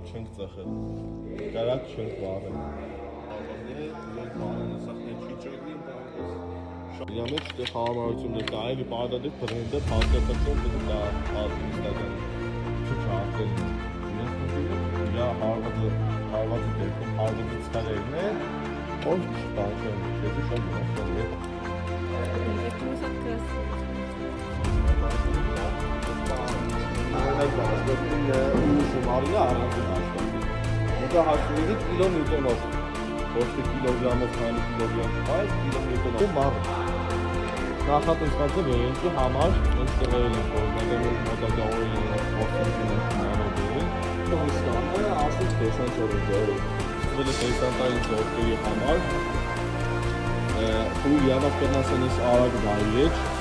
չենք ծխել։ Կարակ չենք վառել։ Я մեջ դե խաղամարություններ կա, այլի պարտադիր բրենդը փաստացում դա administrator չճարտել։ Իրա հարվածը դեպքում հարվածից կարելն է, ոչ չտանչեն, եթե շատ մնացել է։ Շումարինը առանձին աշխատի։ Ուտա հաշվիրից կիլոնյուտոնով, ոչ թե կիլոգրամով, քանի կիլոգրամ, այլ կիլոնյուտոնով։ Ու մաղը։ Նախատեսվածը վերելքի համար ենք տղերել ենք, որ նետերով մոտակավորել են ոստնություն ենք նանոդերել։ Հստանը ասից տեսան չորուզով։ Սվել է տեսանտային զորդերի համար, ու յանավ կնասենիս արագ վայրեջ,